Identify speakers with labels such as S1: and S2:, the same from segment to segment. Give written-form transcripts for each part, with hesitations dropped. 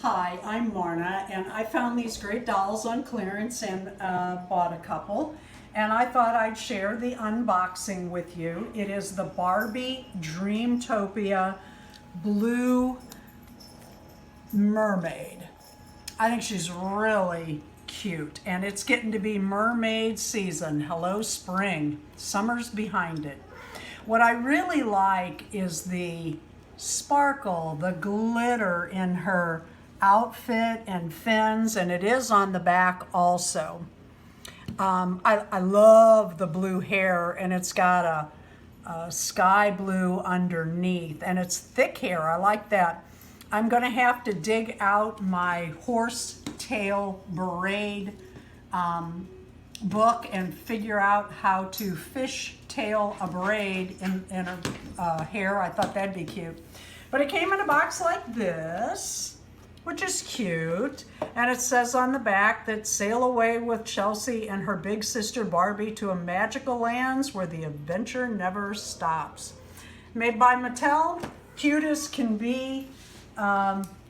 S1: Hi, I'm Marna, and I found these great dolls on clearance and bought a couple. And I thought I'd share the unboxing with you. It is the Barbie Dreamtopia Blue Mermaid. I think she's really cute, and it's getting to be mermaid season. Hello, spring. Summer's behind it. What I really like is the sparkle, the glitter in her outfit and fins, and it is on the back also. I love the blue hair, and it's got a sky blue underneath, and it's thick hair. I like that. I'm going to have to dig out my horse tail braid book and figure out how to fishtail a braid in her hair. I thought that'd be cute. But it came in a box like this, which is cute. And it says on the back that sail away with Chelsea and her big sister Barbie to a magical lands where the adventure never stops. Made by Mattel, cute as can be.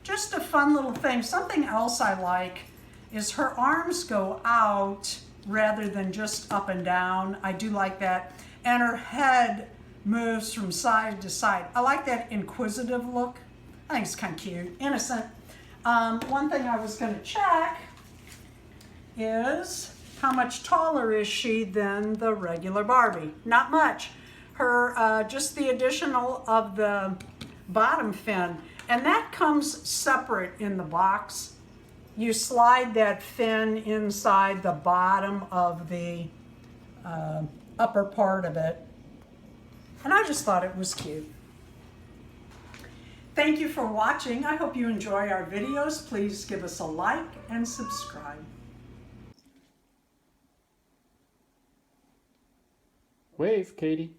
S1: Just a fun little thing. Something else I like is her arms go out rather than just up and down. I do like that. And her head moves from side to side. I like that inquisitive look. I think it's kind of cute, innocent. One thing I was going to check is how much taller is she than the regular Barbie? Not much. Her, just the additional of the bottom fin. And that comes separate in the box. You slide that fin inside the bottom of the upper part of it. And I just thought it was cute. Thank you for watching. I hope you enjoy our videos. Please give us a like and subscribe.
S2: Wave, Katie.